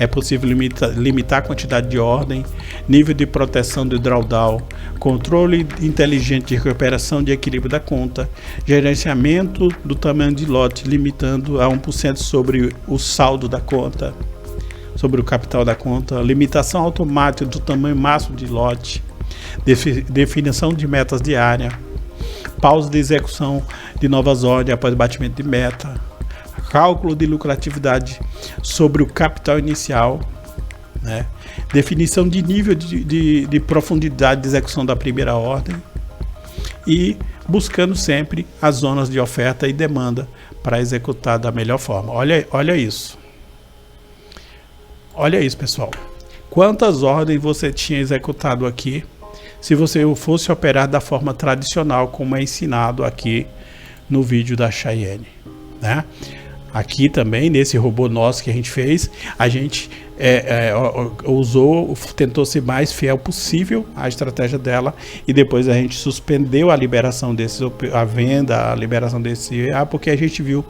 é possível limitar a quantidade de ordem, nível de proteção do drawdown, controle inteligente de recuperação de equilíbrio da conta, gerenciamento do tamanho de lote, limitando a 1% sobre o saldo da conta, sobre o capital da conta, limitação automática do tamanho máximo de lote, definição de metas diárias, pausa de execução de novas ordens após batimento de meta, cálculo de lucratividade sobre o capital inicial, né? Definição de nível de profundidade de execução da primeira ordem e buscando sempre as zonas de oferta e demanda para executar da melhor forma. Olha isso. Olha isso, pessoal. Quantas ordens você tinha executado aqui se você fosse operar da forma tradicional, como é ensinado aqui no vídeo da Cheyenne, né? Aqui também, nesse robô nosso que a gente fez, a gente tentou ser mais fiel possível à estratégia dela, e depois a gente suspendeu a liberação a liberação desse porque a gente viu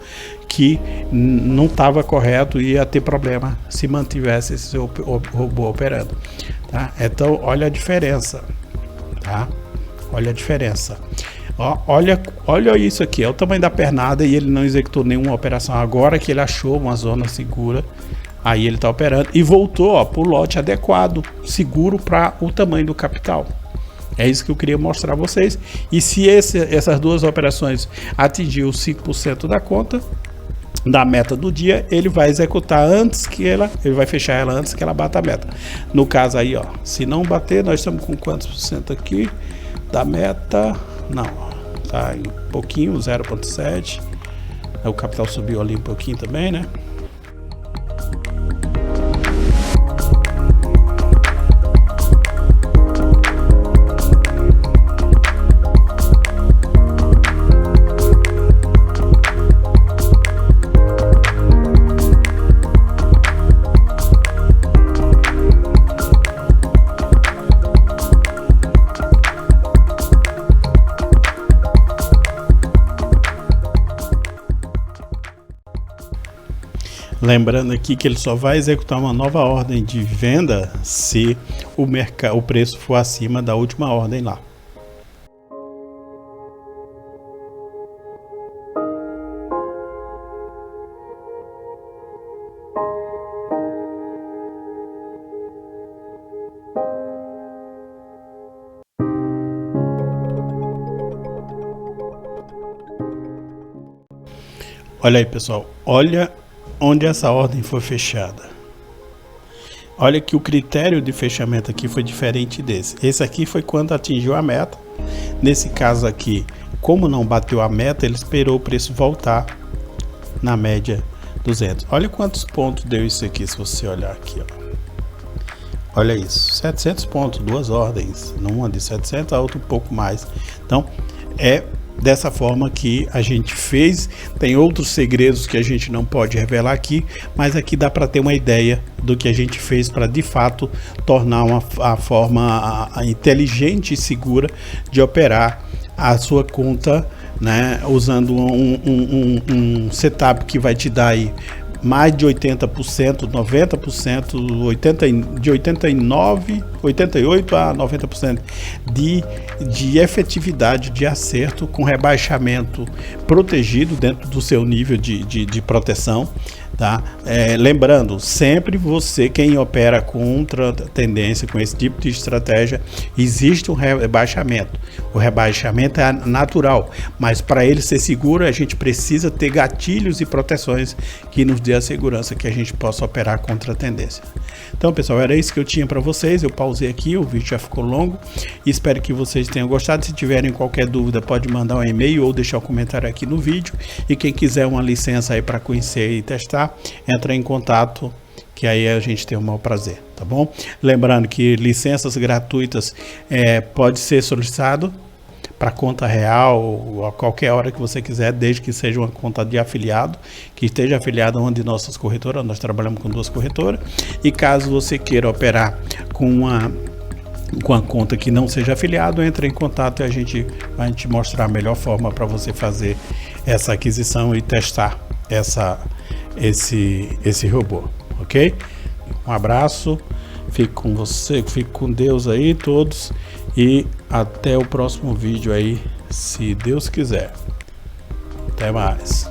que não estava correto e ia ter problema se mantivesse esse robô operando, tá? Então, olha a diferença, tá? Olha a diferença. Olha isso aqui, é o tamanho da pernada e ele não executou nenhuma operação. Agora que ele achou uma zona segura, aí ele está operando e voltou para o lote adequado, seguro para o tamanho do capital. É isso que eu queria mostrar a vocês. E se essas duas operações atingir os 5% da conta, da meta do dia, ele vai executar ele vai fechar ela antes que ela bata a meta. No caso aí, ó, se não bater, nós estamos com quantos por cento aqui da meta? Não, tá em pouquinho, 0,7. O capital subiu ali um pouquinho também, né? Lembrando aqui que ele só vai executar uma nova ordem de venda se o preço for acima da última ordem lá. Olha aí, pessoal, olha onde essa ordem foi fechada. Olha que o critério de fechamento aqui foi diferente desse. Esse aqui foi quando atingiu a meta. Nesse caso aqui, como não bateu a meta, ele esperou o preço voltar na média 200. Olha quantos pontos deu isso aqui, se você olhar aqui, ó. Olha isso, 700 pontos, duas ordens, uma de 700, a outra um pouco mais. Então, é dessa forma que a gente fez. Tem outros segredos que a gente não pode revelar aqui, mas aqui dá para ter uma ideia do que a gente fez para de fato tornar a forma inteligente e segura de operar a sua conta, né, usando um setup que vai te dar aí mais de 80%, 90%, de 88 a 90% de efetividade de acerto, com rebaixamento protegido dentro do seu nível de proteção, tá? Lembrando, sempre quem opera contra tendência, com esse tipo de estratégia, existe um rebaixamento. O rebaixamento é natural, mas para ele ser seguro, a gente precisa ter gatilhos e proteções que nos dê a segurança que a gente possa operar contra a tendência. Então, pessoal, era isso que eu tinha para vocês. Eu pausei aqui, o vídeo já ficou longo. Espero que vocês tenham gostado. Se tiverem qualquer dúvida, pode mandar um e-mail ou deixar um comentário aqui no vídeo. E quem quiser uma licença aí para conhecer e testar, entra em contato, que aí a gente tem o maior prazer, tá bom? Lembrando que licenças gratuitas pode ser solicitado para conta real ou a qualquer hora que você quiser, desde que seja uma conta de afiliado, que esteja afiliado a uma de nossas corretoras. Nós trabalhamos com 2 corretoras, e caso você queira operar com a conta que não seja afiliado, entre em contato e a gente vai te mostrar a melhor forma para você fazer essa aquisição e testar esse robô, ok? Um Um abraço, fique com você, fique com Deus aí todos e até o próximo vídeo aí, se Deus quiser. Até mais.